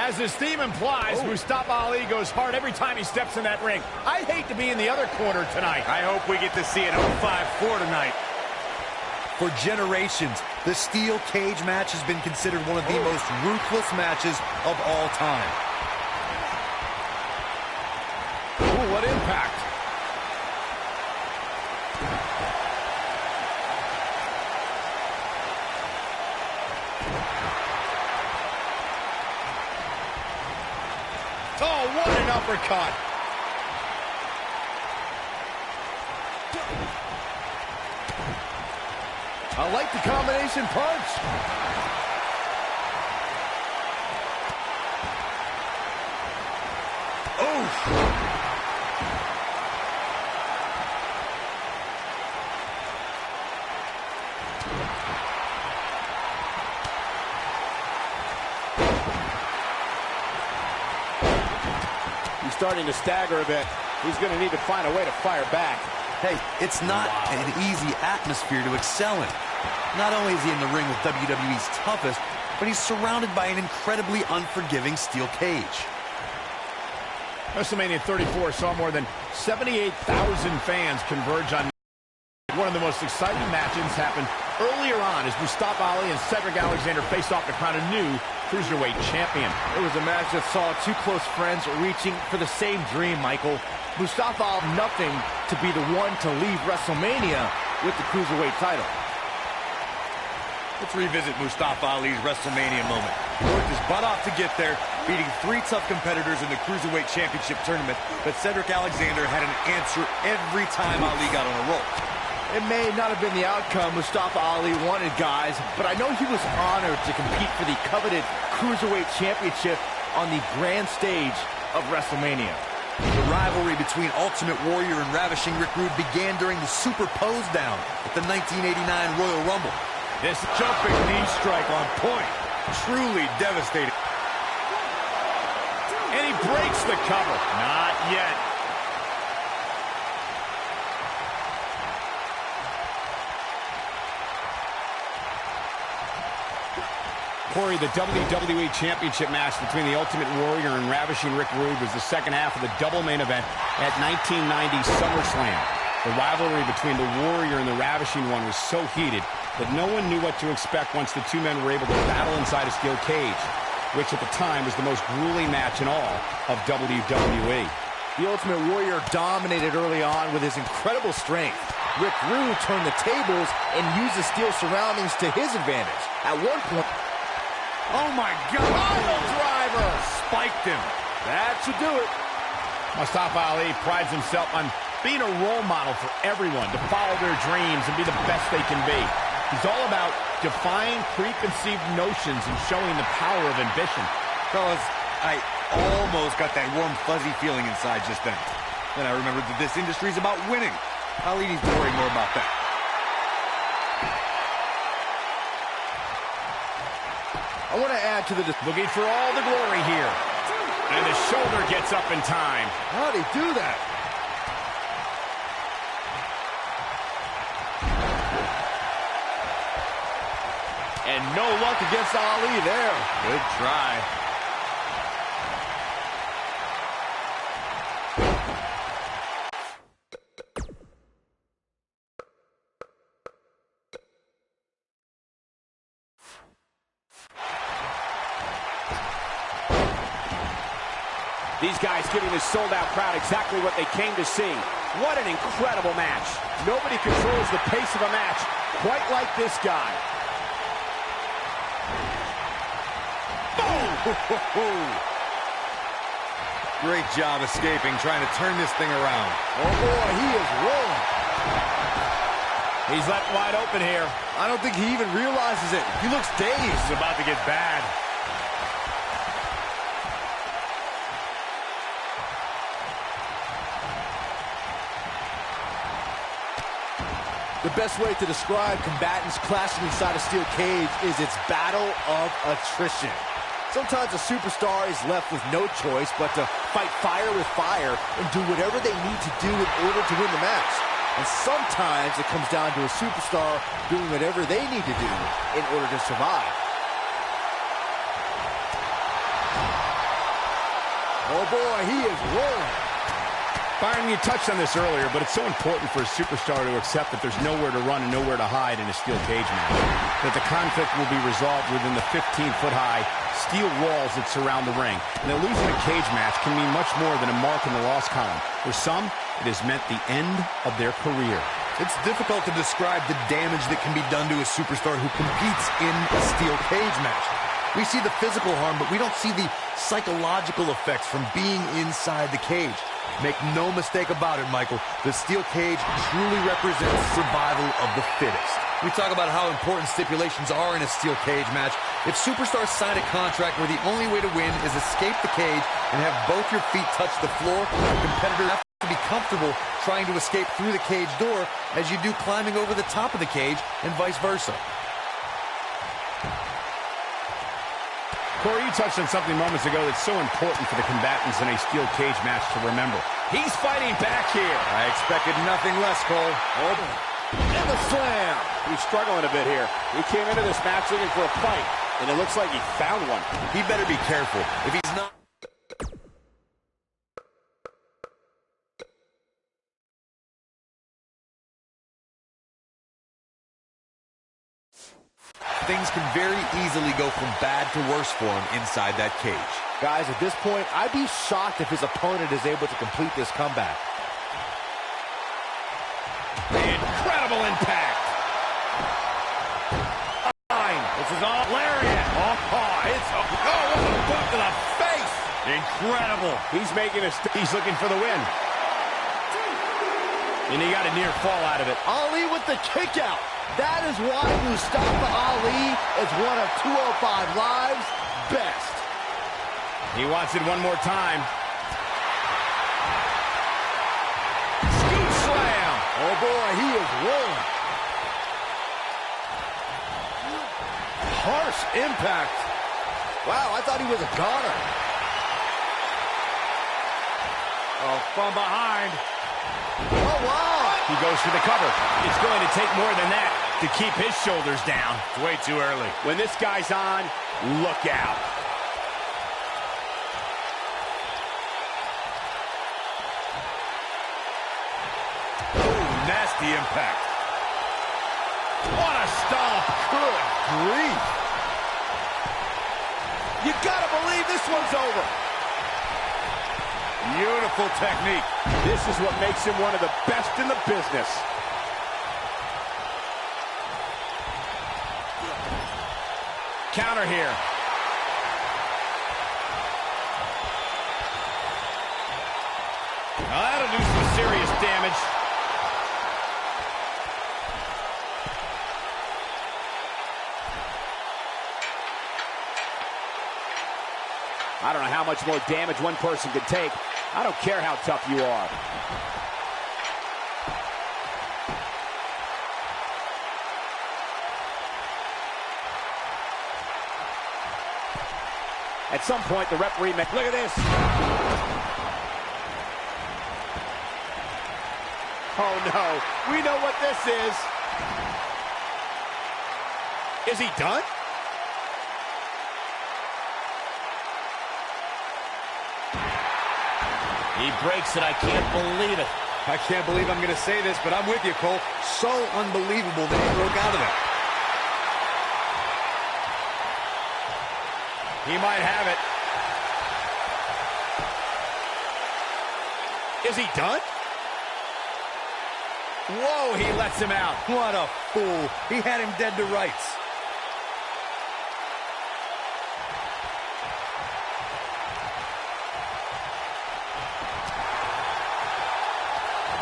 As his theme implies, Mustafa Ali goes hard every time he steps in that ring. I'd hate to be in the other corner tonight. I hope we get to see an 0-5-4 tonight. For generations, the steel cage match has been considered one of the most ruthless matches of all time. Ooh, what impact. Oh, what an uppercut. I like the combination punch. Oh. He's starting to stagger a bit. He's going to need to find a way to fire back. Hey, it's not an easy atmosphere to excel in. Not only is he in the ring with WWE's toughest, but he's surrounded by an incredibly unforgiving steel cage. WrestleMania 34 saw more than 78,000 fans converge on one of the most exciting matches happened earlier on as Mustafa Ali and Cedric Alexander faced off to crown a new Cruiserweight champion. It was a match that saw two close friends reaching for the same dream, Michael. Mustafa Ali nothing to be the one to leave WrestleMania with the Cruiserweight title. Let's revisit Mustafa Ali's WrestleMania moment. He worked his butt off to get there, beating three tough competitors in the Cruiserweight Championship tournament, but Cedric Alexander had an answer every time Ali got on a roll. It may not have been the outcome Mustafa Ali wanted, guys, but I know he was honored to compete for the coveted Cruiserweight Championship on the grand stage of WrestleMania. The rivalry between Ultimate Warrior and Ravishing Rick Rude began during the Super Pose Down at the 1989 Royal Rumble. This jumping knee strike on point. Truly devastating. And he breaks the cover. Not yet. Corey, the WWE Championship match between the Ultimate Warrior and Ravishing Rick Rude was the second half of the double main event at 1990 SummerSlam. The rivalry between the Warrior and the Ravishing One was so heated that no one knew what to expect once the two men were able to battle inside a steel cage, which at the time was the most grueling match in all of WWE. The Ultimate Warrior dominated early on with his incredible strength. Rick Rude turned the tables and used the steel surroundings to his advantage. At one point... Oh my God! Pile driver! Spiked him. That should do it. Mustafa Ali prides himself on being a role model for everyone to follow their dreams and be the best they can be. He's all about defying preconceived notions and showing the power of ambition. Fellas, I almost got that warm, fuzzy feeling inside just then. Then I remembered that this industry is about winning. Ali needs to worry more about that. I want to add to the... Looking for all the glory here. And the shoulder gets up in time. How'd he do that? And no luck against Ali there. Good try. These guys giving this sold-out crowd exactly what they came to see. What an incredible match. Nobody controls the pace of a match quite like this guy. Boom! Great job escaping, trying to turn this thing around. Oh boy, he is rolling. He's left wide open here. I don't think he even realizes it. He looks dazed. This is about to get bad. The best way to describe combatants clashing inside a steel cage is its battle of attrition. Sometimes a superstar is left with no choice but to fight fire with fire and do whatever they need to do in order to win the match. And sometimes it comes down to a superstar doing whatever they need to do in order to survive. Oh, boy, he is rolling. Byron, you touched on this earlier, but it's so important for a superstar to accept that there's nowhere to run and nowhere to hide in a steel cage match. That the conflict will be resolved within the 15-foot-high steel walls that surround the ring. And that losing a cage match can mean much more than a mark in the loss column. For some, it has meant the end of their career. It's difficult to describe the damage that can be done to a superstar who competes in a steel cage match. We see the physical harm, but we don't see the psychological effects from being inside the cage. Make no mistake about it, Michael. The steel cage truly represents survival of the fittest. We talk about how important stipulations are in a steel cage match. If superstars sign a contract where the only way to win is escape the cage and have both your feet touch the floor, the competitor has to be comfortable trying to escape through the cage door as you do climbing over the top of the cage and vice versa. Corey, you touched on something moments ago that's so important for the combatants in a steel cage match to remember. He's fighting back here. I expected nothing less, Cole. Oh, and the slam. He's struggling a bit here. He came into this match looking for a fight, and it looks like he found one. He better be careful. If he's not... Things can very easily go from bad to worse for him inside that cage. Guys, at this point, I'd be shocked if his opponent is able to complete this comeback. Incredible impact. This is all lariat. It's what a boot to the face. Incredible. He's he's looking for the win. And he got a near fall out of it. Ali with the kick out. That is why Mustafa Ali is one of 205 Live's best. He wants it one more time. Scoop slam. Oh boy, he is rolling. Harsh impact. Wow, I thought he was a goner. Oh, from behind. Oh, wow. He goes for the cover. It's going to take more than that to keep his shoulders down. It's way too early. When this guy's on, look out. Oh, nasty impact. What a stomp. Good grief. You gotta believe this one's over. Beautiful technique. This is what makes him one of the best in the business. Counter here. Now that'll do some serious damage. I don't know how much more damage one person can take. I don't care how tough you are. At some point, the referee may... Look at this. Oh, no. We know what this is. Is he done? He breaks it. I can't believe it. I can't believe I'm going to say this, but I'm with you, Cole. So unbelievable that he broke out of it. He might have it. Is he done? Whoa, he lets him out. What a fool. He had him dead to rights.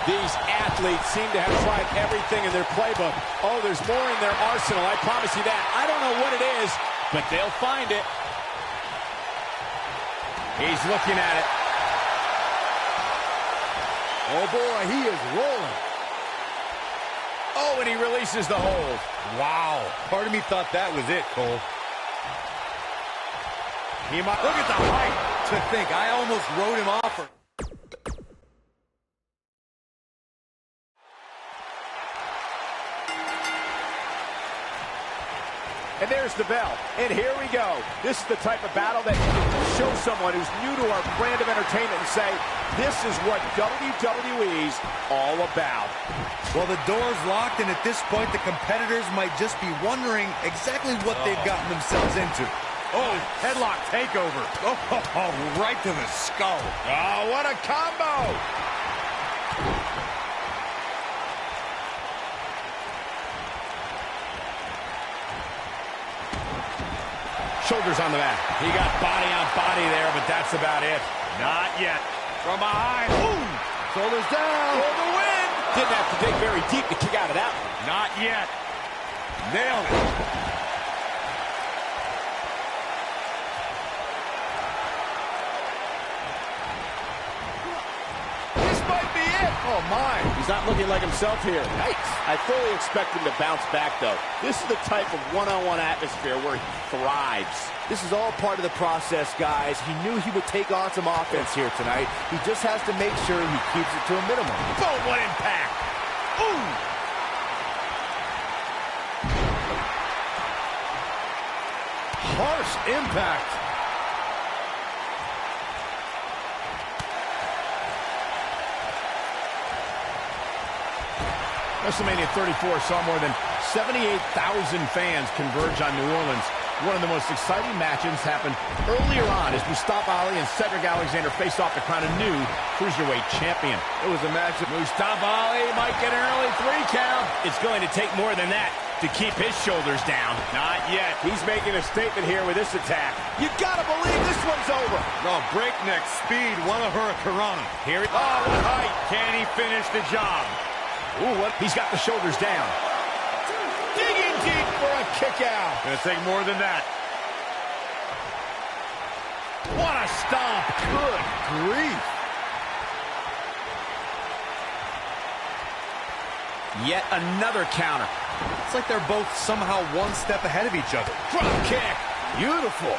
These athletes seem to have tried everything in their playbook. Oh, there's more in their arsenal, I promise you that. I don't know what it is, but they'll find it. He's looking at it. Oh, boy, he is rolling. Oh, and he releases the hold. Wow. Part of me thought that was it, Cole. He might... Look at the height. To think, I almost wrote him off. And there's the bell. And here we go. This is the type of battle that show someone who's new to our brand of entertainment and say, this is what WWE's all about. Well, the door's locked, and at this point, the competitors might just be wondering exactly what they've gotten themselves into. Oh, headlock takeover. Oh, right to the skull. Oh, what a combo! Shoulders on the mat. He got body on body there, but that's about it. Not yet. From behind. Boom! Shoulders down. For the win! Didn't have to dig very deep to kick out of that one. Not yet. Nailed it. This might be it. Oh, my. He's not looking like himself here. Yikes. I fully expect him to bounce back, though. This is the type of one-on-one atmosphere where he thrives. This is all part of the process, guys. He knew he would take on some offense here tonight. He just has to make sure he keeps it to a minimum. Boom, what impact. Ooh. Harsh impact. WrestleMania 34 saw more than 78,000 fans converge on New Orleans. One of the most exciting matches happened earlier on as Mustafa Ali and Cedric Alexander face off to crown a new Cruiserweight champion. It was a match that Mustafa Ali might get an early 3 count. It's going to take more than that to keep his shoulders down. Not yet. He's making a statement here with this attack. You gotta believe this one's over. No, breakneck speed, one of Hurricanrana. Here it Oh, what height. Can he finish the job? Ooh, what? He's got the shoulders down. Digging deep for a kick out. Gonna take more than that. What a stomp. Good grief. Yet another counter. It's like they're both somehow one step ahead of each other. Drop kick. Beautiful.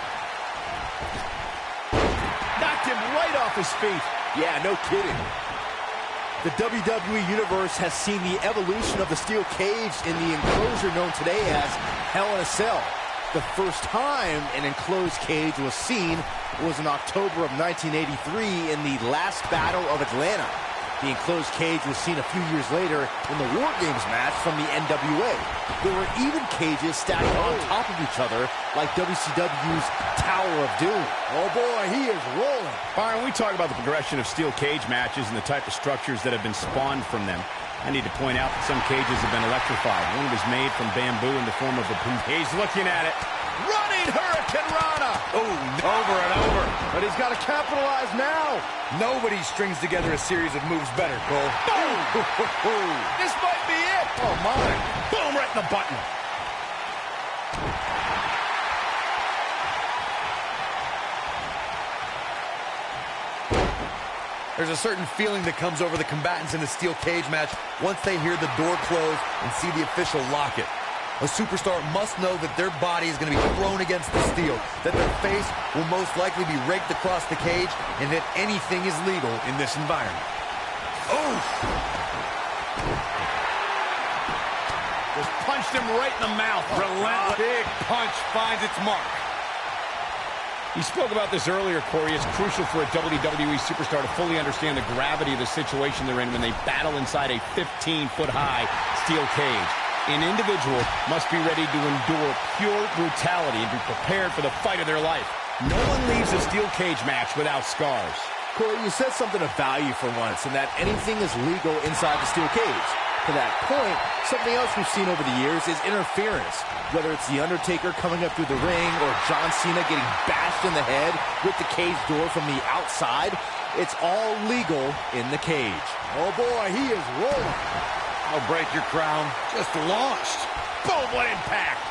Knocked him right off his feet. Yeah, no kidding. The WWE Universe has seen the evolution of the steel cage in the enclosure known today as Hell in a Cell. The first time an enclosed cage was seen was in October of 1983 in the last Battle of Atlanta. The enclosed cage was seen a few years later in the War Games match from the NWA. There were even cages stacked on top of each other like WCW's Tower of Doom. Oh boy, he is rolling. Byron, we talk about the progression of steel cage matches and the type of structures that have been spawned from them. I need to point out that some cages have been electrified. One was made from bamboo in the form of a poop. He's looking at it. Running Hurricanrana. Oh, over and over. But he's got to capitalize now. Nobody strings together a series of moves better, Cole. Boom. This might be it. Oh, my. Boom, right in the button. There's a certain feeling that comes over the combatants in a steel cage match once they hear the door close and see the official lock it. A superstar must know that their body is going to be thrown against the steel, that their face will most likely be raked across the cage, and that anything is legal in this environment. Oh! Just punched him right in the mouth. Relentless. Big punch finds its mark. You spoke about this earlier, Corey. It's crucial for a WWE superstar to fully understand the gravity of the situation they're in when they battle inside a 15-foot-high steel cage. An individual must be ready to endure pure brutality and be prepared for the fight of their life. No one leaves a steel cage match without scars. Corey, you said something of value for once, and that anything is legal inside the steel cage. To that point, something else we've seen over the years is interference. Whether it's The Undertaker coming up through the ring or John Cena getting bashed in the head with the cage door from the outside, it's all legal in the cage. Oh, boy, he is rolling. I'll break your crown. Just launched. Boom, what impact.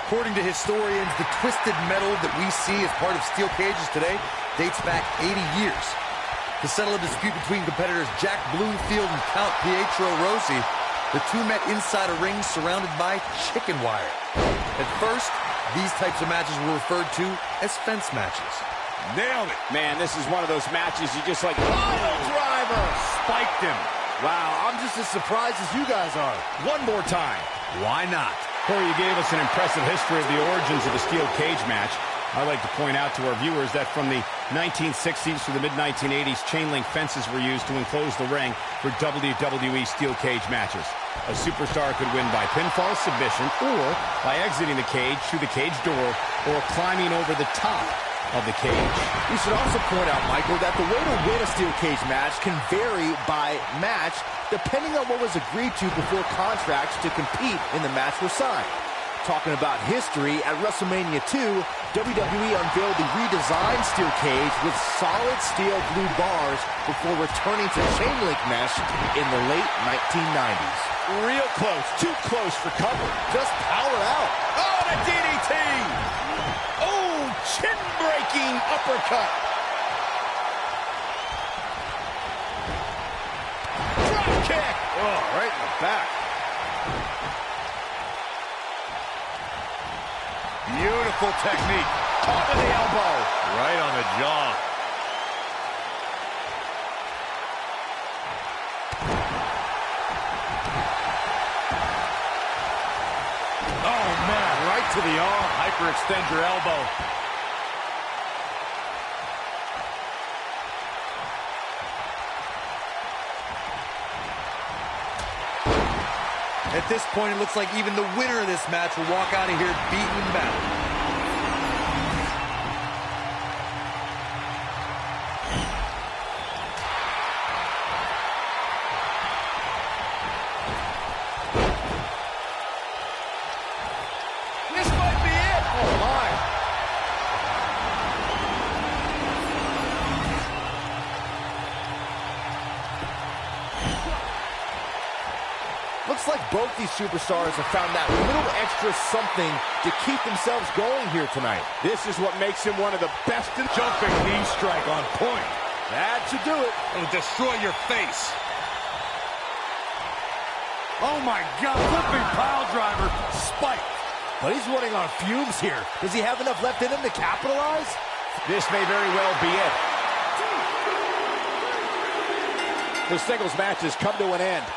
According to historians, the twisted metal that we see as part of steel cages today dates back 80 years. To settle a dispute between competitors Jack Bloomfield and Count Pietro Rossi, the two met inside a ring surrounded by chicken wire. At first, these types of matches were referred to as fence matches. Nailed it. Man, this is one of those matches you just like, pile driver. Spiked him. Wow, I'm just as surprised as you guys are. One more time. Why not? Corey, you gave us an impressive history of the origins of the steel cage match. I'd like to point out to our viewers that from the 1960s to the mid-1980s, chain link fences were used to enclose the ring for WWE steel cage matches. A superstar could win by pinfall submission or by exiting the cage through the cage door or climbing over the top of the cage. We should also point out, Michael, that the way to win a steel cage match can vary by match depending on what was agreed to before contracts to compete in the match were signed. Talking about history, at WrestleMania 2, WWE unveiled the redesigned steel cage with solid steel blue bars before returning to chain link mesh in the late 1990s. Real close, too close for cover. Just power out. Oh, the DDT! Oh, chin-breaking uppercut. Drop kick. Oh, right in the back. Beautiful technique. Caught to the elbow. Right on the jaw. Oh, man, right to the arm. Hyperextend your elbow. At this point, it looks like even the winner of this match will walk out of here beaten and battered. This might be it. Oh, my. Looks like both these superstars have found that little extra something to keep themselves going here tonight. This is what makes him one of the best in Jumping knee strike on point. That should do it. It'll destroy your face. Oh my God, flipping pile driver, spiked. But he's running on fumes here. Does he have enough left in him to capitalize? This may very well be it. The singles match has come to an end.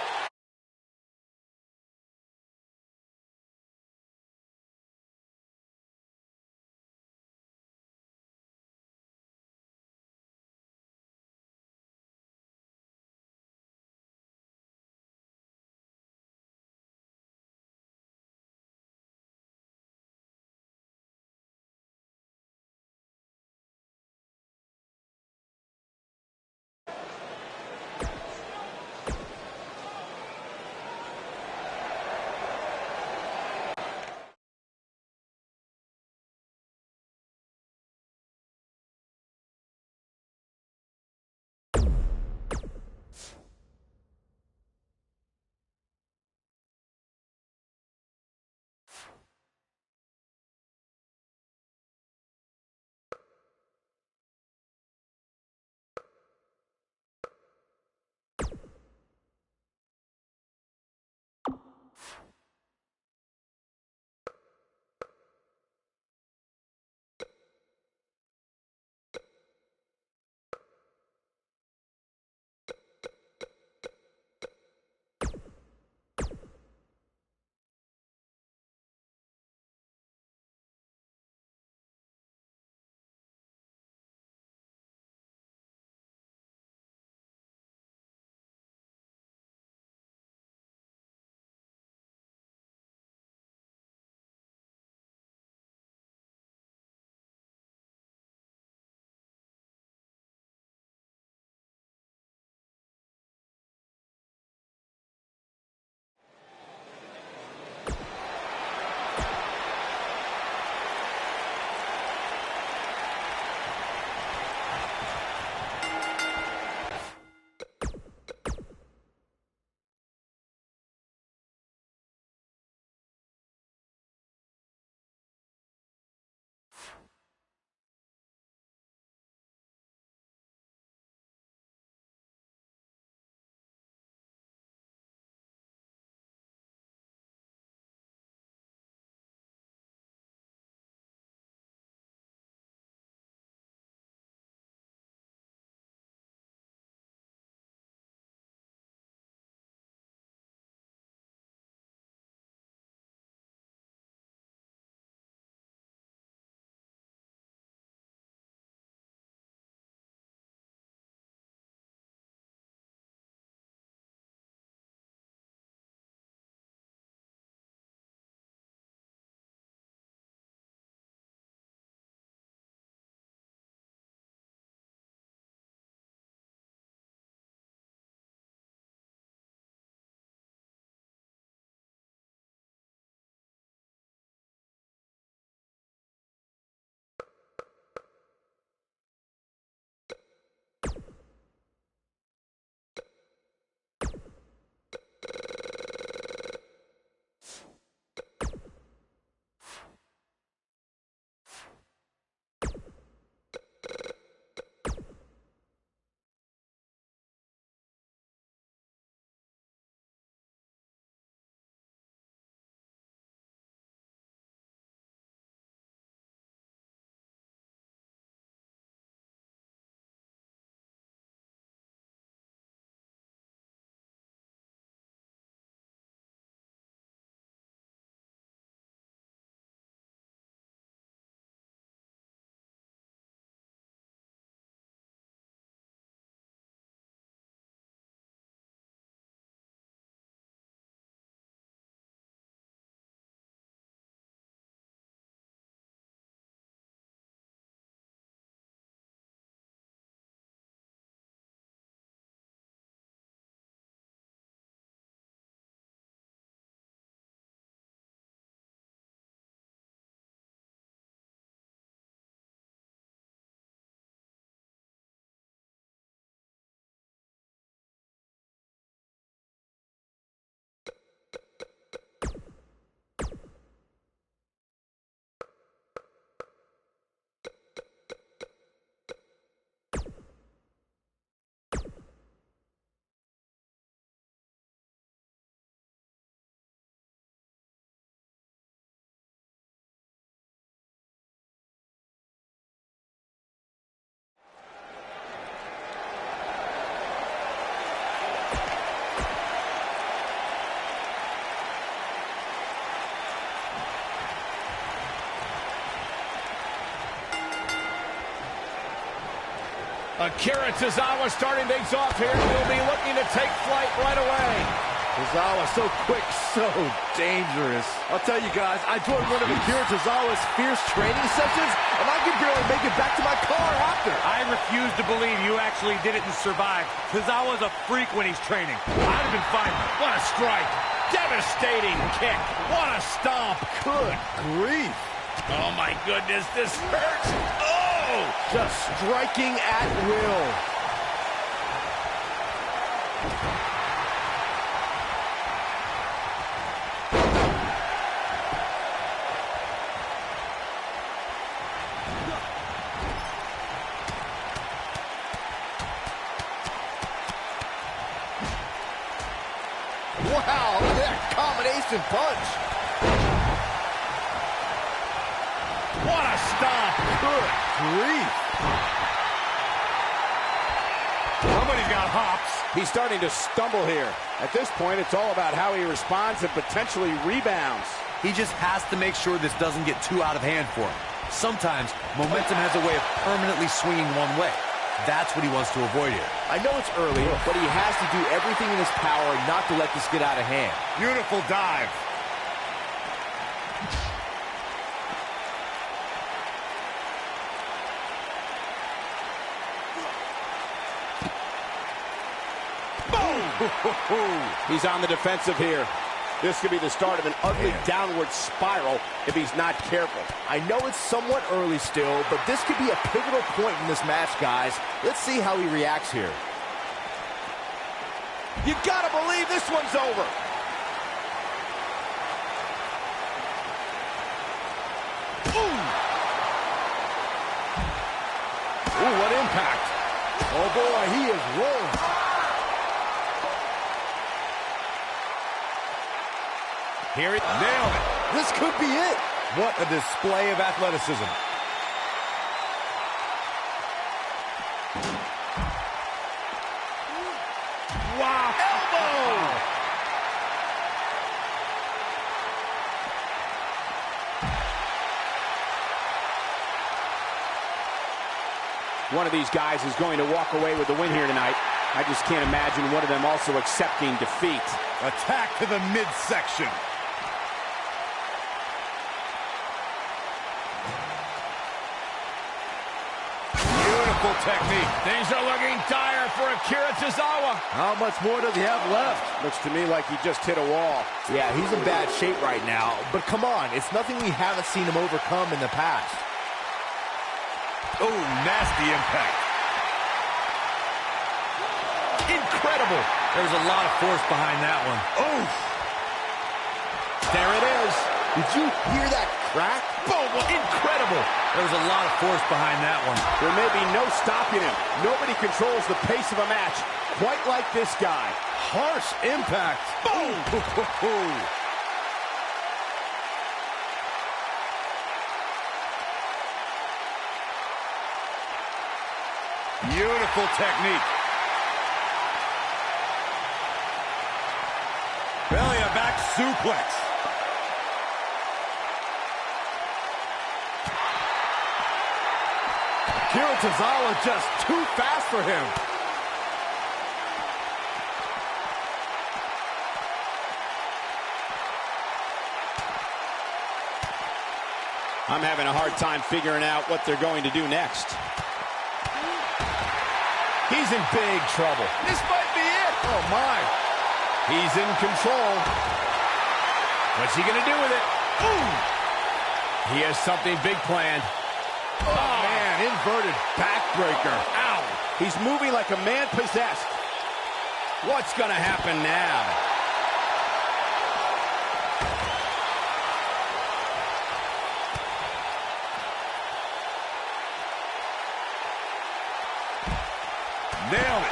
Akira Tozawa starting things off here. He'll be looking to take flight right away. Tozawa so quick, so dangerous. I'll tell you guys, I joined one of Akira Tozawa's fierce training sessions, and I could barely make it back to my car after. I refuse to believe you actually did it and survived. Tozawa's a freak when he's training. I'd have been fine. What a strike. Devastating kick. What a stomp. Good grief. Oh, my goodness, this hurts. Oh! Just striking at will. Wow, look at that combination punch. What a stomp. Good grief. Somebody's got hops. He's starting to stumble here. At this point, it's all about how he responds and potentially rebounds. He just has to make sure this doesn't get too out of hand for him. Sometimes, momentum has a way of permanently swinging one way. That's what he wants to avoid here. I know it's early, but he has to do everything in his power not to let this get out of hand. Beautiful dive. He's on the defensive here. This could be the start of an ugly downward spiral if he's not careful. I know it's somewhat early still, but this could be a pivotal point in this match, guys. Let's see how he reacts here. You gotta believe this one's over. Ooh, what impact. Oh, boy, he is rolling. Here it nailed it. This could be it. What a display of athleticism. Wow. Elbow. One of these guys is going to walk away with the win here tonight. I just can't imagine one of them also accepting defeat. Attack to the midsection. Beautiful technique. Things are looking dire for Akira Tozawa. How much more does he have left? Looks to me like he just hit a wall. Yeah, he's in bad shape right now. But come on, it's nothing we haven't seen him overcome in the past. Oh, nasty impact. Incredible. There was a lot of force behind that one. Oof. There it is. Did you hear that crack? Boom. Incredible. There was a lot of force behind that one. There may be no stopping him. Nobody controls the pace of a match quite like this guy. Harsh impact. Boom. Beautiful technique. Belly to back suplex. Akira Tozawa just too fast for him. I'm having a hard time figuring out what they're going to do next. He's in big trouble. This might be it. Oh, my. He's in control. What's he going to do with it? Ooh! He has something big planned. Oh, man, inverted backbreaker. Ow! He's moving like a man possessed. What's going to happen now? Nailed it.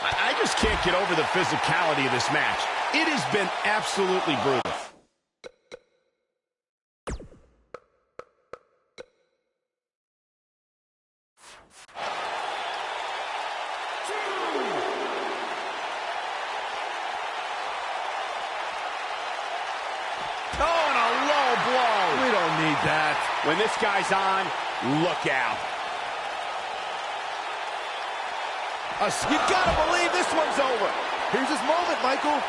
I just can't get over the physicality of this match. It has been absolutely brutal. When this guy's on, look out. You gotta believe this one's over. Here's his moment, Michael.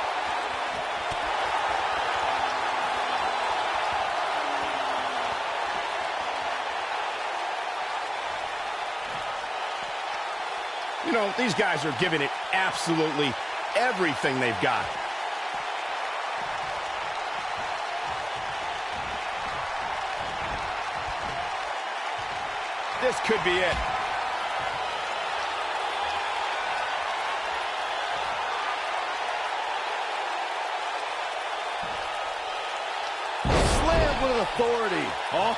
You know, these guys are giving it absolutely everything they've got. This could be it. Slammed with authority. Oh,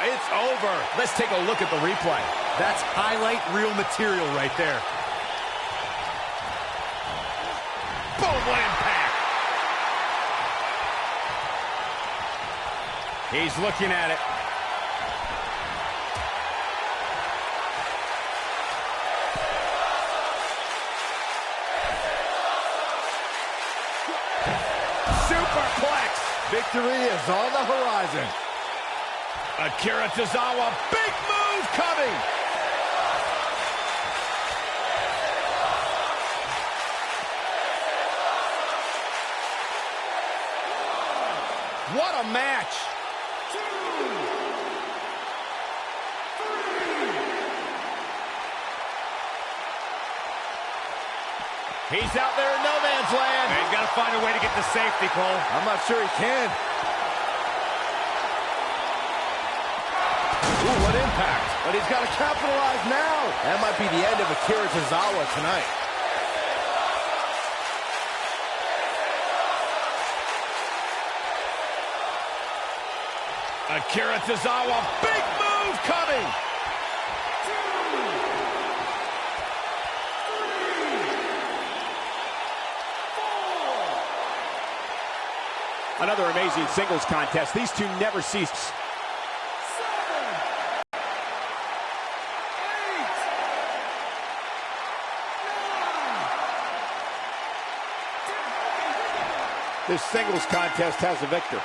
it's over. Let's take a look at the replay. That's highlight reel material right there. Boom, what impact. He's looking at it. Superplex. Victory is on the horizon. Akira Tozawa, big move coming. What a match. 2, 3. He's out there in no man's land. And he's got to find a way to get to safety, Cole. I'm not sure he can. Ooh, what impact. But he's got to capitalize now. That might be the end of Akira Tozawa tonight. Akira Tozawa, big move coming. 2, 3, 4. Another amazing singles contest. These two never cease. 7, 8, 9. This singles contest has a victor.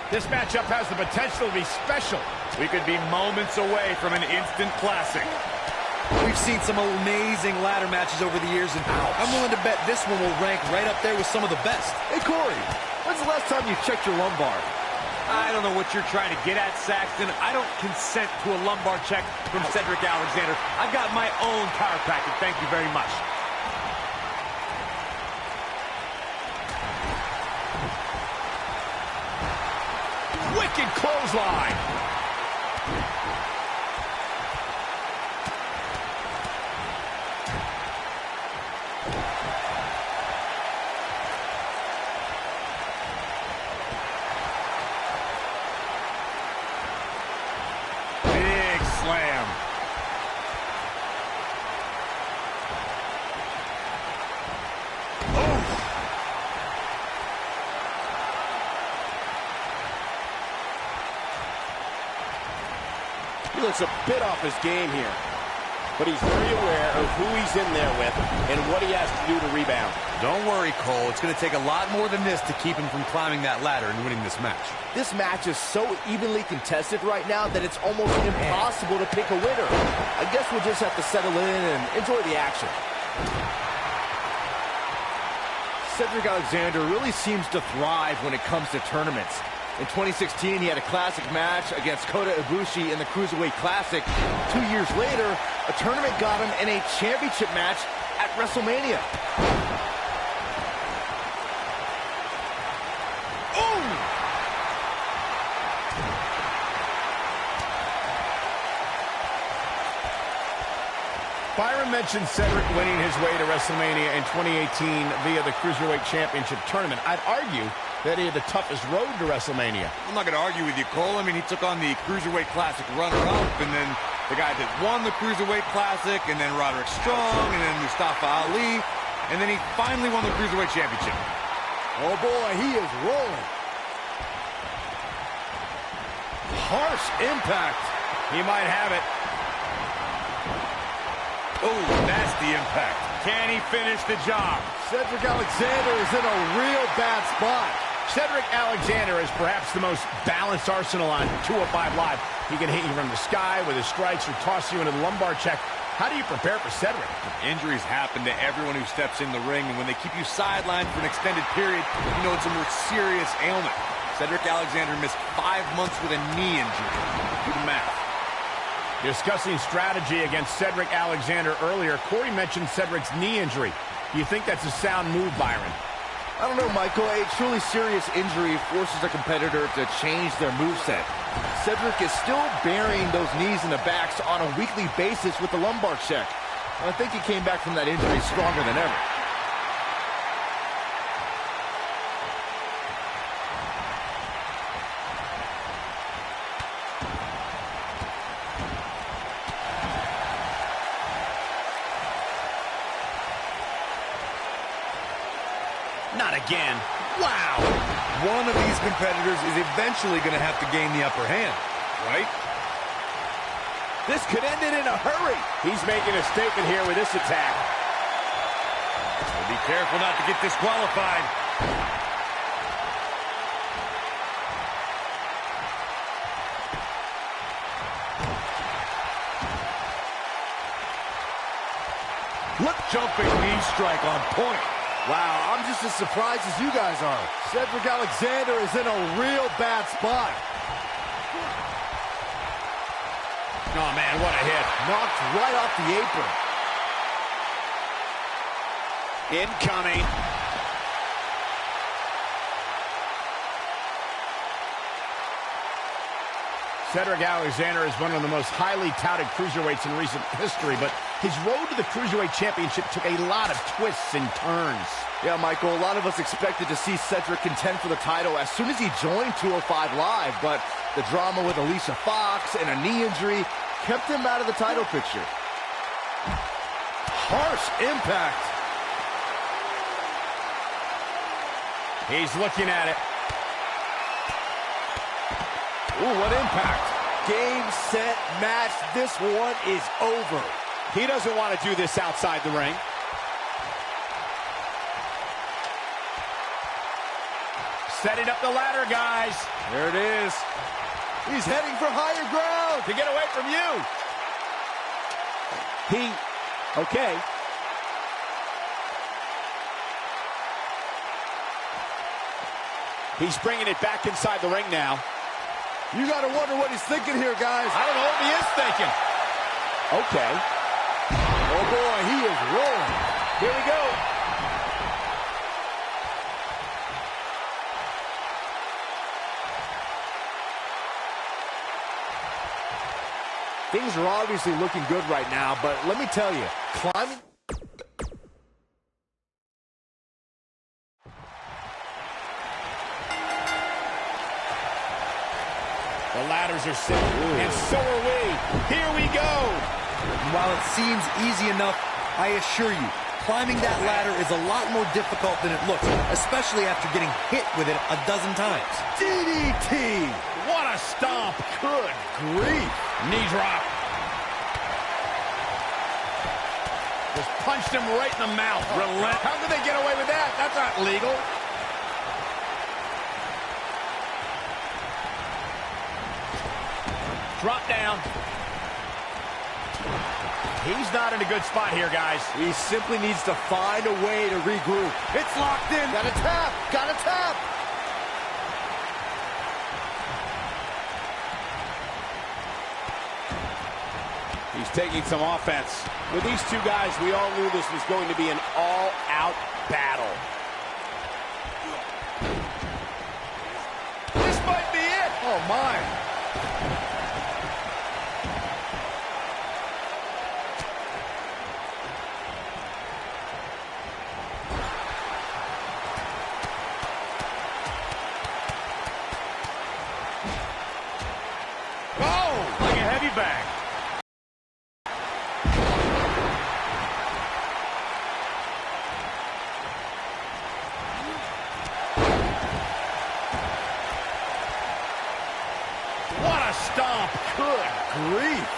This matchup has the potential to be special. We could be moments away from an instant classic. We've seen some amazing ladder matches over the years, and I'm willing to bet this one will rank right up there with some of the best. Hey, Corey, when's the last time you checked your lumbar? I don't know what you're trying to get at, Saxton. I don't consent to a lumbar check from Cedric Alexander. I've got my own chiropractor. Thank you very much. Wicked clothesline. Big slam. He looks a bit off his game here, but he's very aware of who he's in there with and what he has to do to rebound. Don't worry, Cole. It's going to take a lot more than this to keep him from climbing that ladder and winning this match. This match is so evenly contested right now that it's almost impossible to pick a winner. I guess we'll just have to settle in and enjoy the action. Cedric Alexander really seems to thrive when it comes to tournaments. In 2016, he had a classic match against Kota Ibushi in the Cruiserweight Classic. 2 years later, a tournament got him in a championship match at WrestleMania. Byron mentioned Cedric winning his way to WrestleMania in 2018 via the Cruiserweight Championship Tournament. I'd argue that he had the toughest road to WrestleMania. I'm not going to argue with you, Cole. I mean, he took on the Cruiserweight Classic runner-up, and then the guy that won the Cruiserweight Classic, and then Roderick Strong, and then Mustafa Ali, and then he finally won the Cruiserweight Championship. Oh boy, he is rolling. Harsh impact. He might have it. Oh, nasty impact. Can he finish the job? Cedric Alexander is in a real bad spot. Cedric Alexander is perhaps the most balanced arsenal on 205 Live. He can hit you from the sky with his strikes or toss you into the lumbar check. How do you prepare for Cedric? Injuries happen to everyone who steps in the ring, and when they keep you sidelined for an extended period, you know it's a more serious ailment. Cedric Alexander missed 5 months with a knee injury. Do the math. Discussing strategy against Cedric Alexander earlier, Corey mentioned Cedric's knee injury. Do you think that's a sound move, Byron? I don't know, Michael. A truly serious injury forces a competitor to change their moveset. Cedric is still burying those knees in the backs on a weekly basis with the lumbar check. I think he came back from that injury stronger than ever. Not again. Wow. One of these competitors is eventually going to have to gain the upper hand, right? This could end it in a hurry. He's making a statement here with this attack. So be careful not to get disqualified. Look, jumping knee strike on point. Wow, I'm just as surprised as you guys are. Cedric Alexander is in a real bad spot. Oh, man, what a hit. Knocked right off the apron. Incoming. Cedric Alexander is one of the most highly touted cruiserweights in recent history, but his road to the Cruiserweight Championship took a lot of twists and turns. Yeah, Michael, a lot of us expected to see Cedric contend for the title as soon as he joined 205 Live, but the drama with Alicia Fox and a knee injury kept him out of the title picture. Harsh impact. He's looking at it. Ooh, what impact. Game, set, match. This one is over. He doesn't want to do this outside the ring. Setting up the ladder, guys. There it is. He's heading for higher ground. To get away from you. Okay. He's bringing it back inside the ring now. You got to wonder what he's thinking here, guys. I don't know what he is thinking. Okay. Oh, boy, he is rolling. Here we go. Things are obviously looking good right now, but let me tell you, climbing... The ladders are set, and so are we. Here we go. And while it seems easy enough, I assure you, climbing that ladder is a lot more difficult than it looks, especially after getting hit with it a dozen times. DDT! What a stomp. Good grief. Knee drop. Just punched him right in the mouth. Relent. How could they get away with that? That's not legal. Drop down. He's not in a good spot here, guys. He simply needs to find a way to regroup. It's locked in. Got a tap. Got a tap. He's taking some offense. With these two guys, we all knew this was going to be an all-out battle. This might be it. Oh, my. Oh, like a heavy bag. What a stomp. Good grief.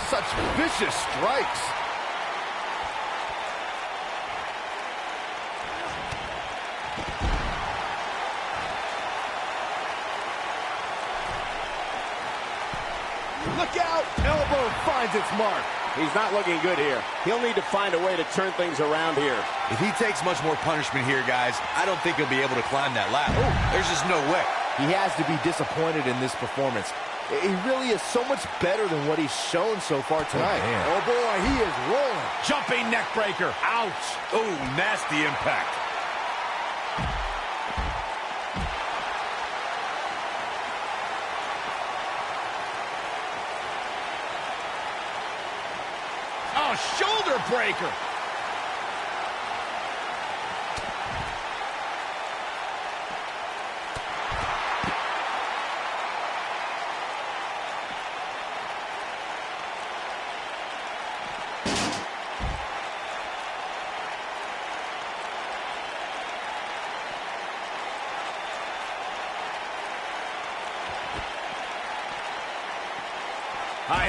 Such vicious strikes. Look out! Elbow finds its mark. He's not looking good here. He'll need to find a way to turn things around here. If he takes much more punishment here, guys, I don't think he'll be able to climb that ladder. There's just no way. He has to be disappointed in this performance. He really is so much better than what he's shown so far tonight. Oh, boy, he is rolling. Jumping neck breaker. Ouch. Oh, nasty impact. Oh, shoulder breaker.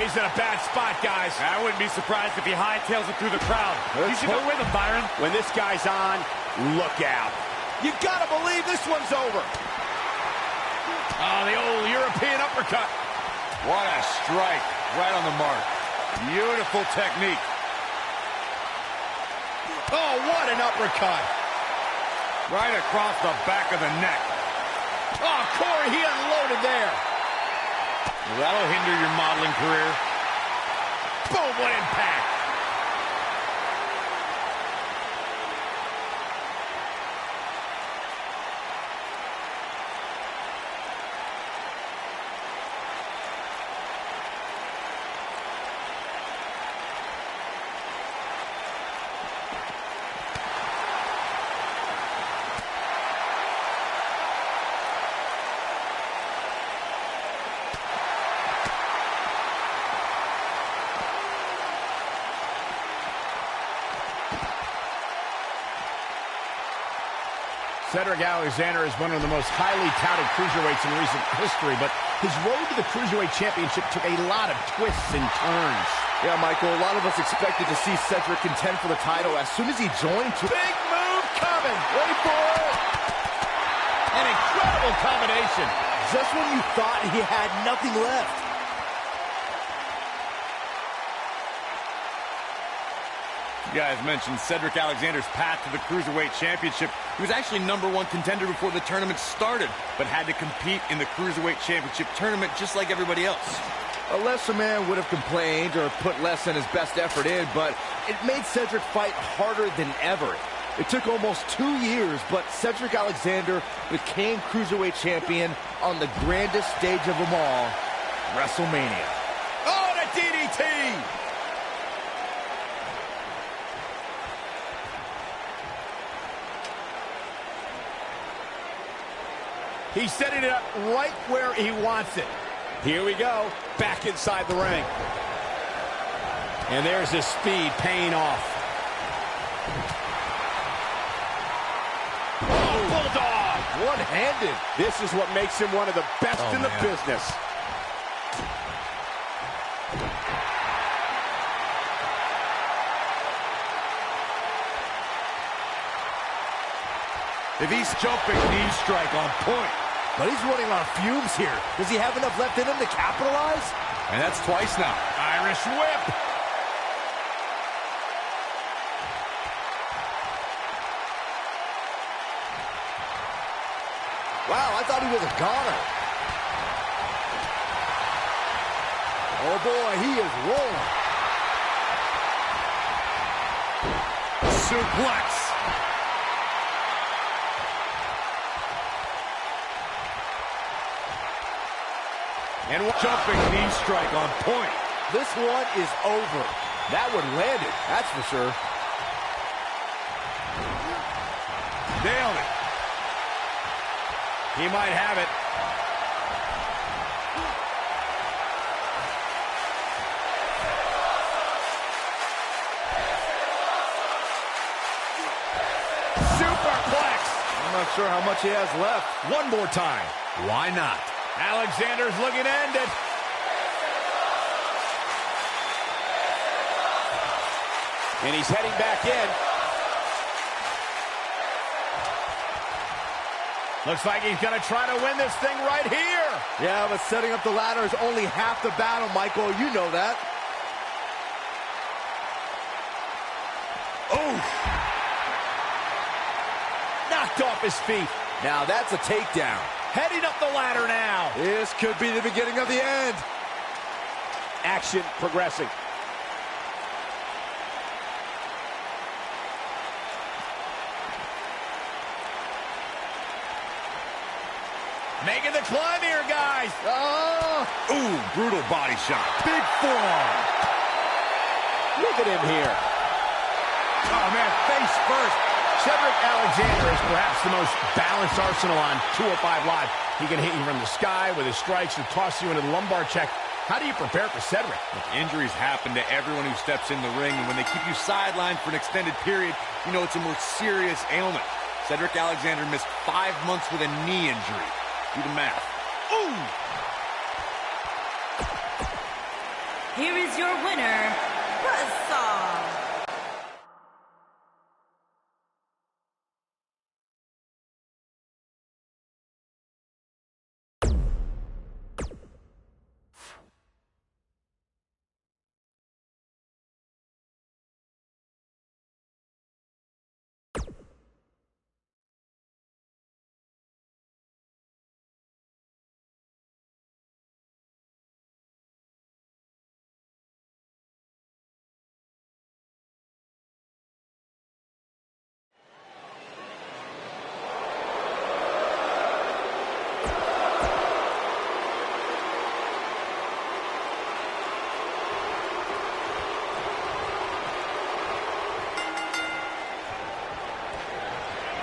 He's in a bad spot, guys. I wouldn't be surprised if he hightails it through the crowd. You should go with him, Byron. When this guy's on, look out. You gotta believe this one's over. Oh, the old European uppercut. What a strike. Right on the mark. Beautiful technique. Oh, what an uppercut. Right across the back of the neck. Oh, Corey, he unloaded there. That'll hinder your modeling career. Boom, what impact. Cedric Alexander is one of the most highly touted cruiserweights in recent history, but his road to the Cruiserweight Championship took a lot of twists and turns. Yeah, Michael, a lot of us expected to see Cedric contend for the title as soon as he joined. Big move coming. Wait for it. An incredible combination. Just when you thought he had nothing left. Yeah, as mentioned, Cedric Alexander's path to the Cruiserweight Championship. He was actually #1 contender before the tournament started, but had to compete in the Cruiserweight Championship tournament just like everybody else. A lesser man would have complained or put less than his best effort in, but it made Cedric fight harder than ever. It took almost 2 years, but Cedric Alexander became Cruiserweight Champion on the grandest stage of them all, WrestleMania. Oh, the DDT! He's setting it up right where he wants it. Here we go, back inside the ring. And there's his speed paying off. Oh, Bulldog! One-handed. This is what makes him one of the best in the business. If he's jumping, knee strike on point. But he's running on fumes here. Does he have enough left in him to capitalize? And that's twice now. Irish whip. Wow, I thought he was a goner. Oh boy, he is rolling. Suplex. And jumping knee strike on point. This one is over. That one landed, that's for sure. Nailed it. he might have it. Superplex. I'm not sure how much he has left. One more time. Why not? Alexander's looking to end it. And he's heading back in. Looks like he's going to try to win this thing right here. Yeah, but setting up the ladder is only half the battle, Michael. You know that. Oh! Knocked off his feet. Now that's a takedown. Heading up the ladder now. This could be the beginning of the end. Action progressing. Making the climb here, guys. Oh! Ooh, brutal body shot. Big forearm. Look at him here. Oh, man, face first. Cedric Alexander is perhaps the most balanced arsenal on 205 Live. He can hit you from the sky with his strikes and toss you into the lumbar check. How do you prepare for Cedric? Injuries happen to everyone who steps in the ring, and when they keep you sidelined for an extended period, you know it's a more serious ailment. Cedric Alexander missed 5 months with a knee injury. Do the math. Ooh! Here is your winner, Buzzsaw.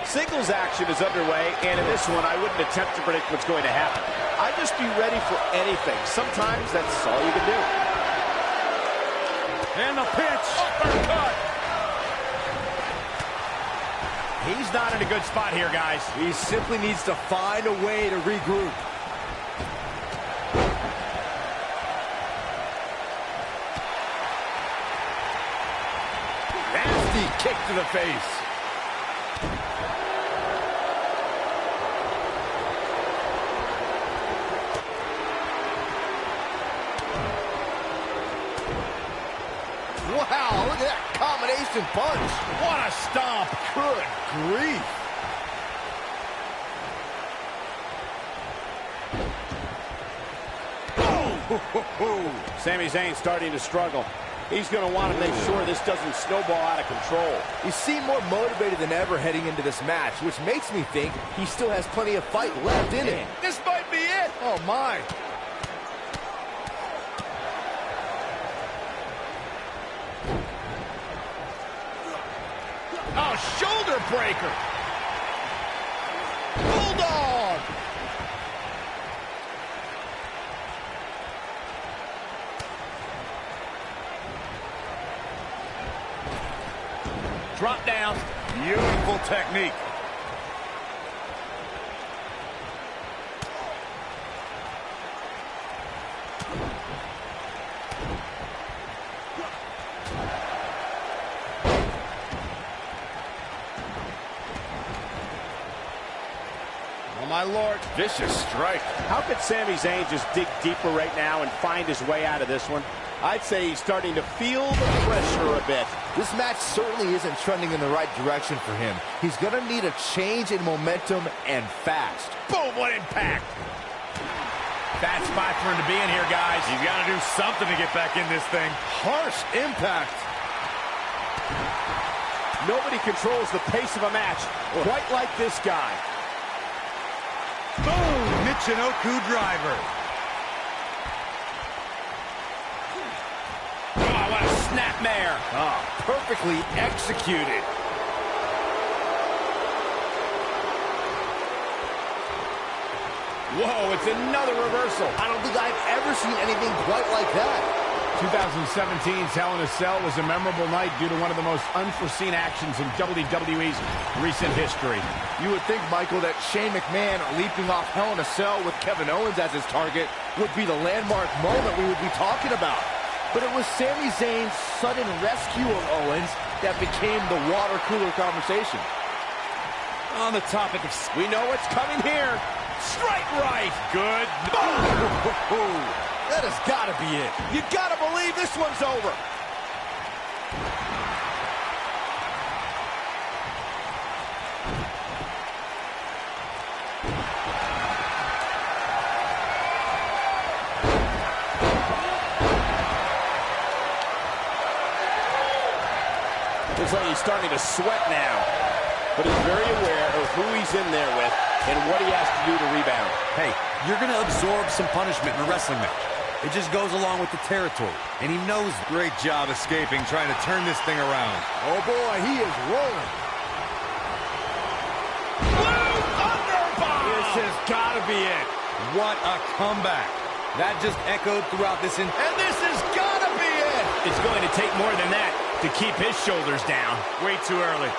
Singles action is underway, and in this one, I wouldn't attempt to predict what's going to happen. I'd just be ready for anything. Sometimes that's all you can do. And the pitch. Uppercut. He's not in a good spot here, guys. He simply needs to find a way to regroup. Nasty kick to the face. Wow, look at that combination punch. What a stomp. Good grief. Sami Zayn starting to struggle. He's going to want to make sure this doesn't snowball out of control. He seemed more motivated than ever heading into this match, which makes me think he still has plenty of fight left in him. This might be it. Oh, my. Oh, shoulder breaker. Bulldog. Drop down. Beautiful technique. Oh, my Lord. Vicious strike. How could Sami Zayn just dig deeper right now and find his way out of this one? I'd say he's starting to feel the pressure a bit. This match certainly isn't trending in the right direction for him. He's going to need a change in momentum and fast. Boom, what impact. Bad spot for him to be in here, guys. He's got to do something to get back in this thing. Harsh impact. Nobody controls the pace of a match quite like this guy. Boom! Michinoku driver. Oh, what a snapmare. Oh, perfectly executed. Whoa, it's another reversal. I don't think I've ever seen anything quite like that. 2017's Hell in a Cell was a memorable night due to one of the most unforeseen actions in WWE's recent history. You would think, Michael, that Shane McMahon leaping off Hell in a Cell with Kevin Owens as his target would be the landmark moment we would be talking about. But it was Sami Zayn's sudden rescue of Owens that became the water cooler conversation. On the topic of... We know what's coming here. Strike right. Good. That has got to be it. You got to believe this one's over. Looks like he's starting to sweat now. But he's very aware of who he's in there with and what he has to do to rebound. Hey, you're going to absorb some punishment in a wrestling match. It just goes along with the territory. And he knows. Great job escaping, trying to turn this thing around. Oh, boy, he is rolling. Blue Thunderbomb! This has got to be it. What a comeback. That just echoed throughout this... And this has got to be it! It's going to take more than that to keep his shoulders down. Way too early.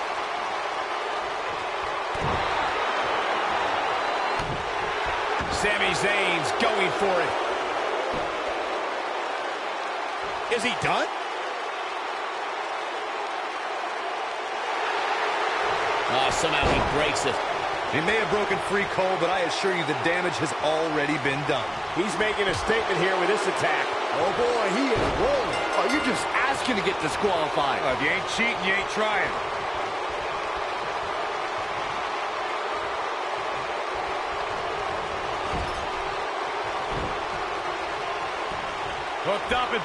Sami Zayn's going for it. Is he done? Oh, somehow he breaks it. He may have broken free, Cole, but I assure you the damage has already been done. He's making a statement here with this attack. Oh, boy, he is rolling. Oh, you're just asking to get disqualified. If you ain't cheating, you ain't trying. Hooked up and...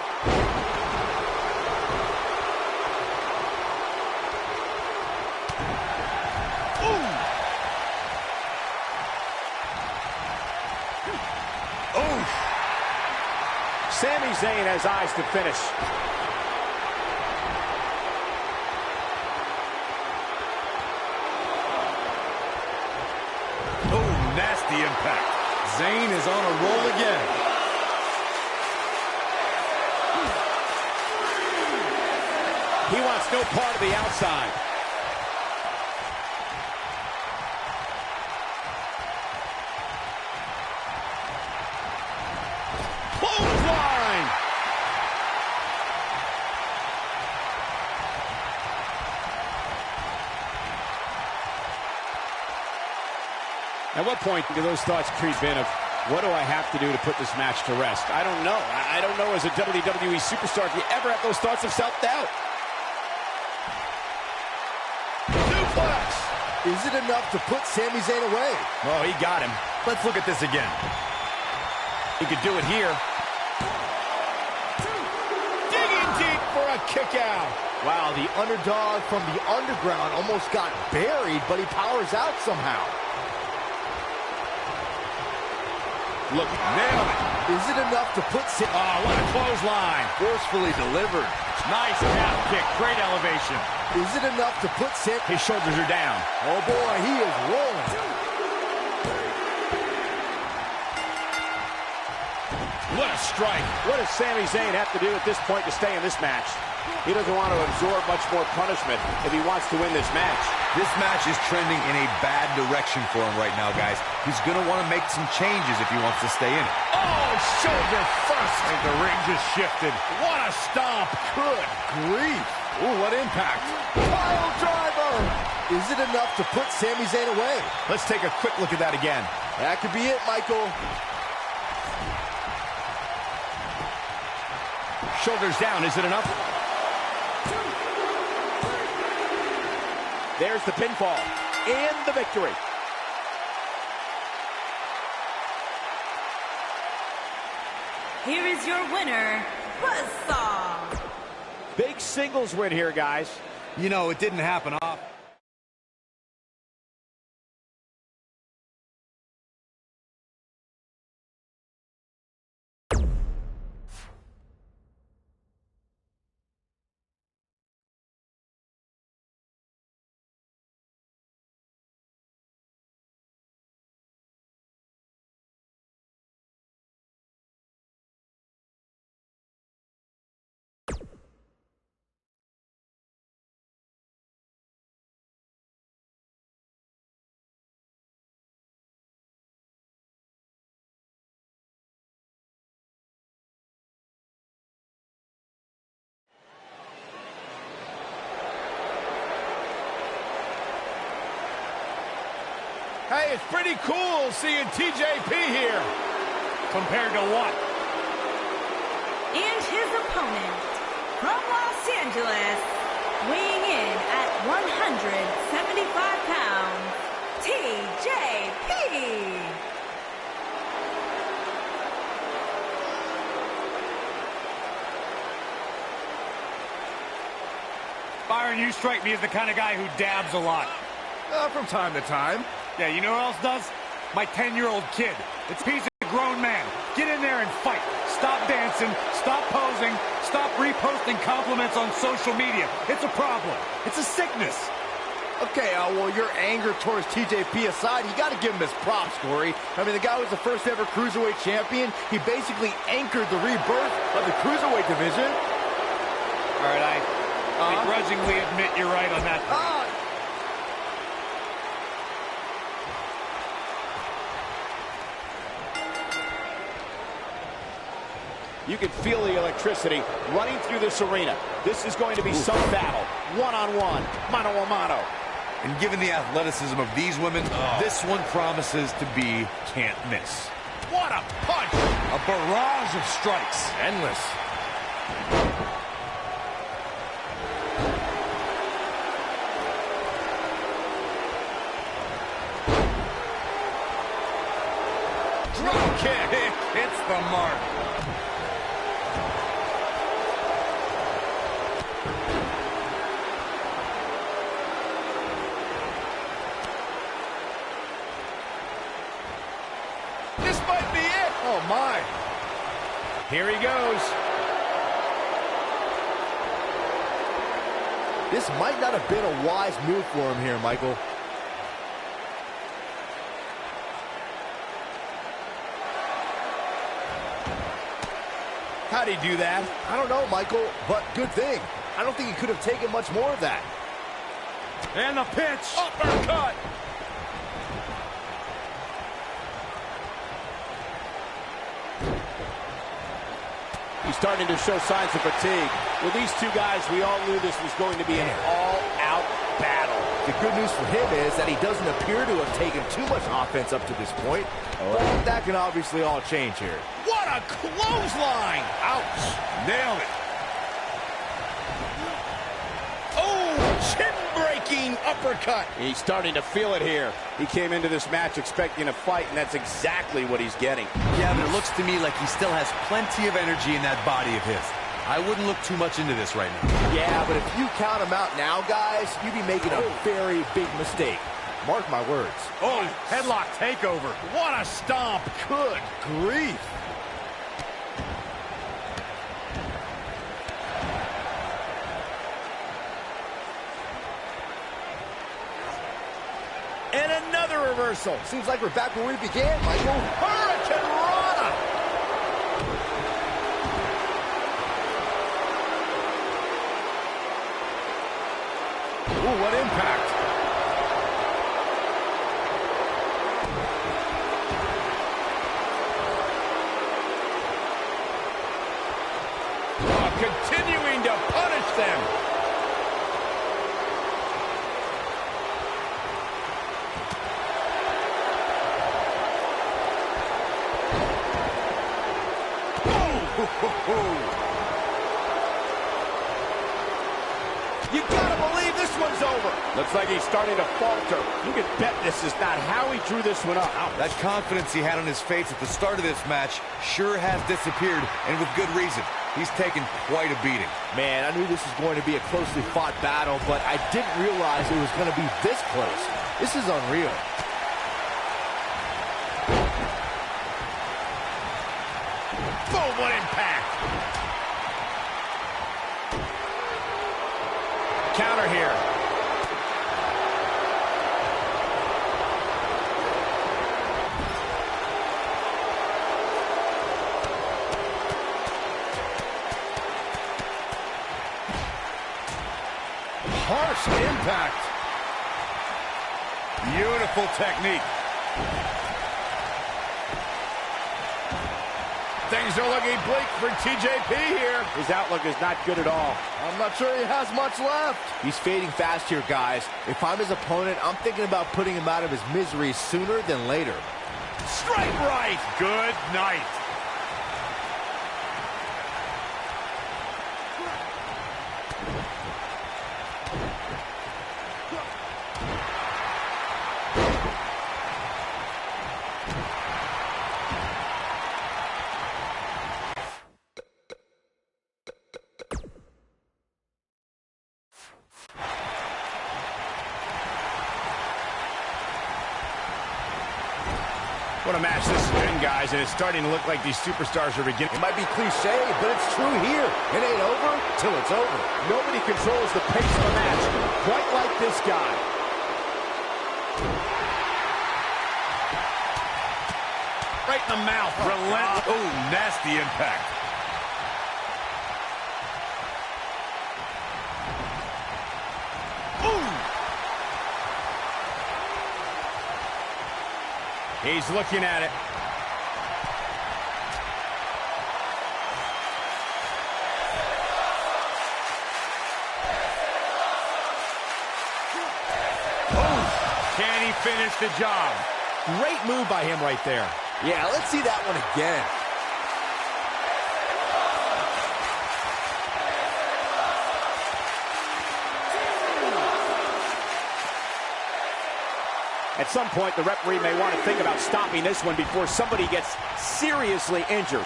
Sami Zayn has eyes to finish. Oh, nasty impact. Zayn is on a roll again. He wants no part of the outside. Clothesline! At what point do those thoughts creep in of What do I have to do to put this match to rest? I don't know. I don't know as a WWE superstar if you ever have those thoughts of self-doubt. Suplex! Is it enough to put Sami Zayn away? Oh, he got him. Let's look at this again. He could do it here. Digging deep for a kick out. Wow, the underdog from the underground almost got buried, but he powers out somehow. Look, nailed it. Is it enough to put Sami... Oh, what a clothesline. Forcefully delivered. Nice calf kick. Great elevation. Is it enough to put Sami... His shoulders are down. Oh, boy, he is rolling. What a strike. What does Sami Zayn have to do at this point to stay in this match? He doesn't want to absorb much more punishment if he wants to win this match. This match is trending in a bad direction for him right now, guys. He's going to want to make some changes if he wants to stay in it. Oh, shoulder first. I think the ring just shifted. What a stomp. Good grief. Ooh, what impact. Pile driver. Is it enough to put Sami Zayn away? Let's take a quick look at that again. That could be it, Michael. Shoulders down. Is it enough? There's the pinfall and the victory. Here is your winner, Buzzsaw. Big singles win here, guys. You know, it didn't happen often. Hey, it's pretty cool seeing TJP here. Compared to what? And his opponent, from Los Angeles, weighing in at 175 pounds, TJP. Byron, you strike me as the kind of guy who dabs a lot. From time to time. Yeah, you know who else does? My 10-year-old kid. He's a grown man. Get in there and fight. Stop dancing. Stop posing. Stop reposting compliments on social media. It's a problem. It's a sickness. Okay, well, your anger towards TJP aside, you got to give him his props, Corey. I mean, the guy was the first ever Cruiserweight champion. He basically anchored the rebirth of the Cruiserweight division. All right, I begrudgingly admit you're right on that. You can feel the electricity running through this arena. This is going to be some battle. One-on-one, mano-a-mano. And given the athleticism of these women, this one promises to be can't miss. What a punch. A barrage of strikes. Endless. Drop kick. It's the mark. This might be it. Oh, my. Here he goes. This might not have been a wise move for him here, Michael. How'd he do that? I don't know, Michael, but good thing. I don't think he could have taken much more of that. And the pitch. Uppercut. He's starting to show signs of fatigue. With these two guys, we all knew this was going to be an all-out battle. The good news for him is that he doesn't appear to have taken too much offense up to this point. But that can obviously all change here. What a clothesline! Ouch! Nailed it. Oh, chin-breaking uppercut. He's starting to feel it here. He came into this match expecting a fight, and that's exactly what he's getting. Yeah, but it looks to me like he still has plenty of energy in that body of his. I wouldn't look too much into this right now. Yeah, but if you count him out now, guys, you'd be making a very big mistake. Mark my words. Oh, headlock takeover. What a stomp. Good grief. And another reversal. Seems like we're back where we began, Michael. Hurricane Rana. Ooh, what impact. Oh, continuing to punish them. You gotta believe this one's over. Looks like he's starting to falter. You can bet this is not how he drew this one up. That confidence he had on his face at the start of this match sure has disappeared, and with good reason. He's taken quite a beating. Man, I knew this was going to be a closely fought battle, but I didn't realize it was going to be this close. This is unreal. Boom, what impact. Counter here. Harsh impact. Beautiful technique. Things are looking bleak for TJP here. His outlook is not good at all. I'm not sure he has much left. He's fading fast here, guys. If I'm his opponent, I'm thinking about putting him out of his misery sooner than later. Straight right. Good night. What a match this has been, guys, and it's starting to look like these superstars are beginning. It might be cliche, but it's true here. It ain't over till it's over. Nobody controls the pace of a match quite like this guy. Right in the mouth. Relentless. Oh, nasty impact. He's looking at it. Oh, can he finish the job? Great move by him right there. Yeah, let's see that one again. At some point, the referee may want to think about stopping this one before somebody gets seriously injured.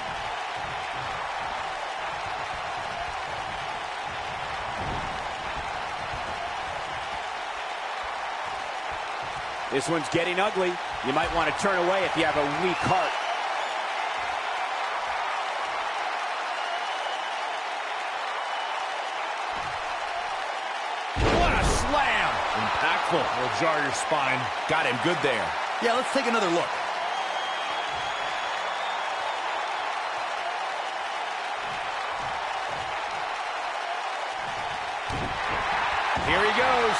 This one's getting ugly. You might want to turn away if you have a weak heart. What a slam! Impactful. Will jar your spine. Got him good there. Yeah, let's take another look. Here he goes.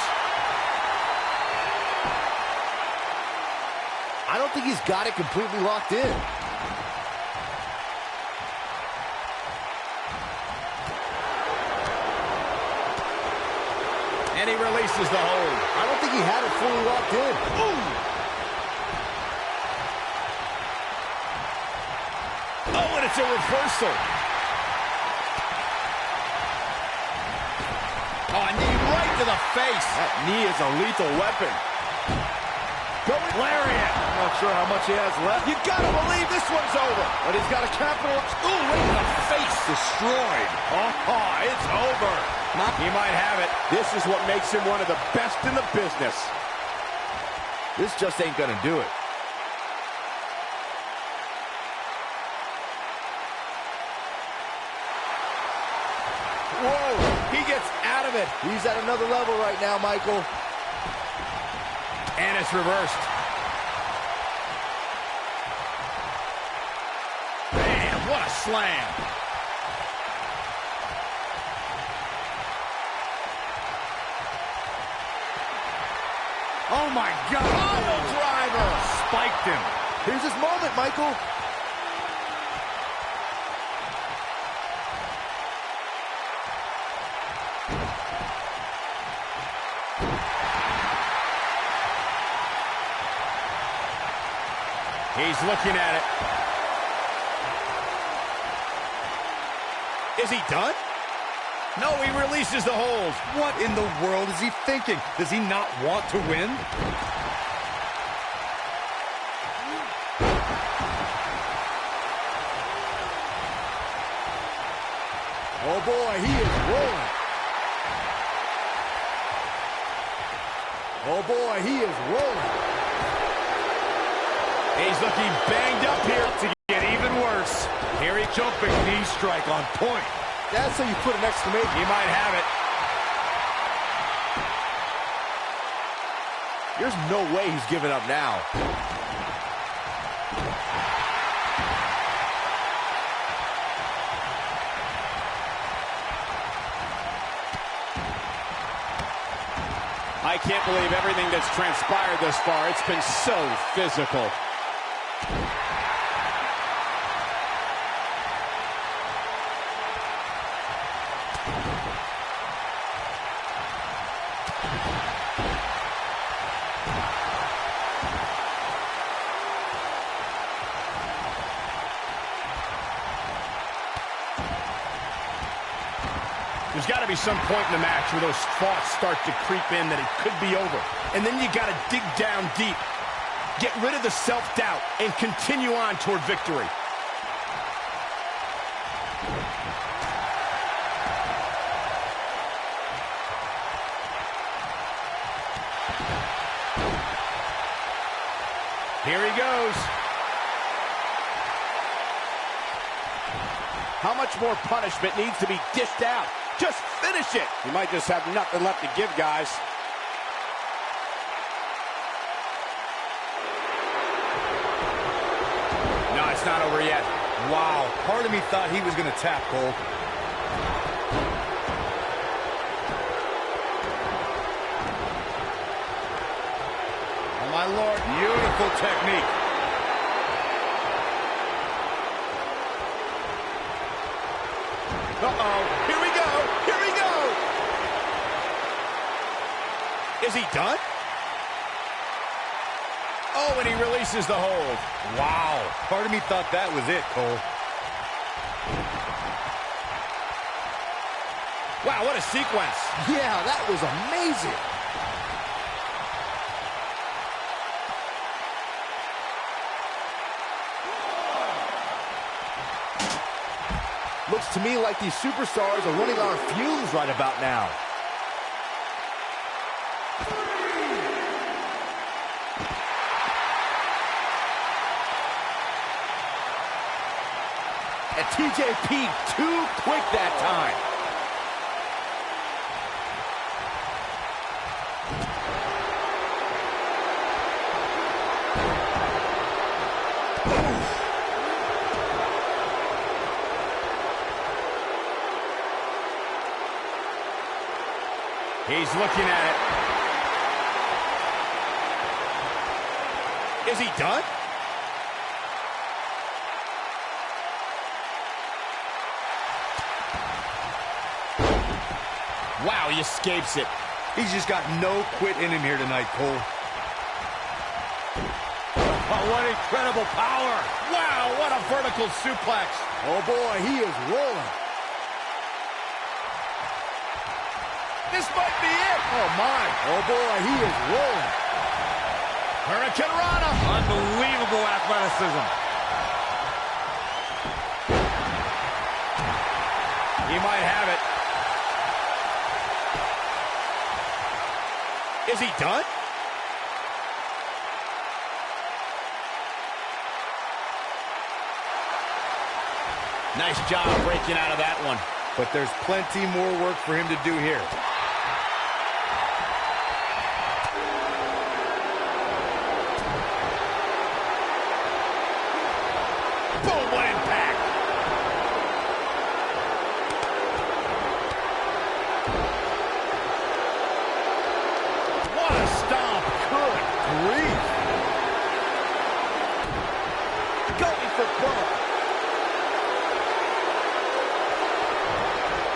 I don't think he's got it completely locked in. And he releases the hold. I don't think he had it fully locked in. Ooh. Oh, and it's a reversal. Oh, a knee right to the face. That knee is a lethal weapon. Going lariat. I'm not sure how much he has left. You gotta believe this one's over. But he's got a capital. Ooh, right in the face. Destroyed. Oh, it's over. He might have it. This is what makes him one of the best in the business. This just ain't gonna do it. Whoa, he gets out of it. He's at another level right now, Michael. And it's reversed. Man, what a slam. Oh, my God. Auto driver. Spiked him. Here's his moment, Michael. He's looking at it. Is he done? No, he releases the hold. What in the world is he thinking? Does he not want to win? Oh, boy, he is rolling. Oh, boy, he is rolling. He's looking banged up here. To get even worse. Here he Jumping knee strike on point. That's how you put an exclamation. He might have it. There's no way he's giving up now. I can't believe everything that's transpired thus far. It's been so physical. There's got to be some point in the match where those thoughts start to creep in that it could be over. And then you got to dig down deep. Get rid of the self-doubt and continue on toward victory. Here he goes. How much more punishment needs to be dished out? Just finish it. He might just have nothing left to give, guys. No, it's not over yet. Wow, part of me thought he was going to tap, Cole. Oh, my Lord. Beautiful technique. Uh-oh. Here we go. Here we go. Is he done? Oh, and he releases the hold. Wow, part of me thought that was it, Cole. Wow, what a sequence. Yeah, that was amazing. Looks to me like these superstars are running on fumes right about now. And TJP too quick that time. He's looking at it. Is he done? Wow, he escapes it. He's just got no quit in him here tonight, Cole. Oh, what incredible power. Wow, what a vertical suplex. Oh, boy, he is rolling. This might be it. Oh, my. Oh, boy, he is rolling. Hurricane Rana. Unbelievable athleticism. He might have it. Is he done? Nice job breaking out of that one. But there's plenty more work for him to do here. Boom, what impact. What a stomp. Good grief. Going for bump.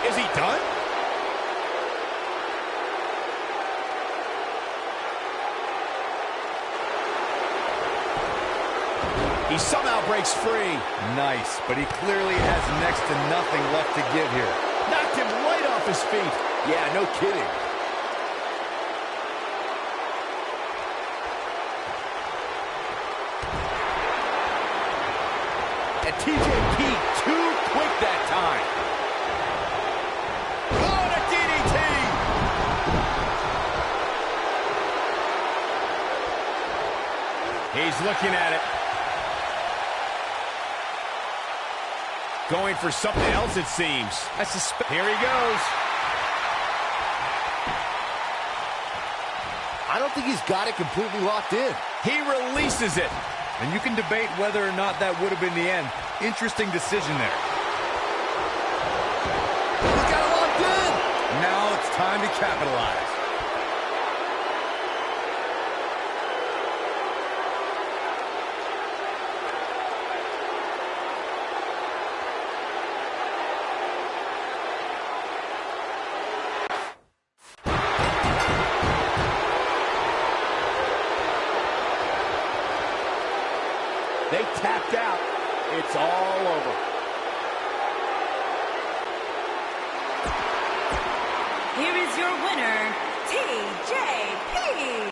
Is he done? He somehow breaks free. Nice, but he clearly has next to nothing left to give here. Knocked him right off his feet. Yeah, no kidding. And TJP too quick that time. Oh, the DDT! He's looking at it. Going for something else, it seems. I suspect. Here he goes. I don't think he's got it completely locked in. He releases it. And you can debate whether or not that would have been the end. Interesting decision there. He's got it locked in. Now it's time to capitalize. They tapped out. It's all over. Here is your winner, TJP.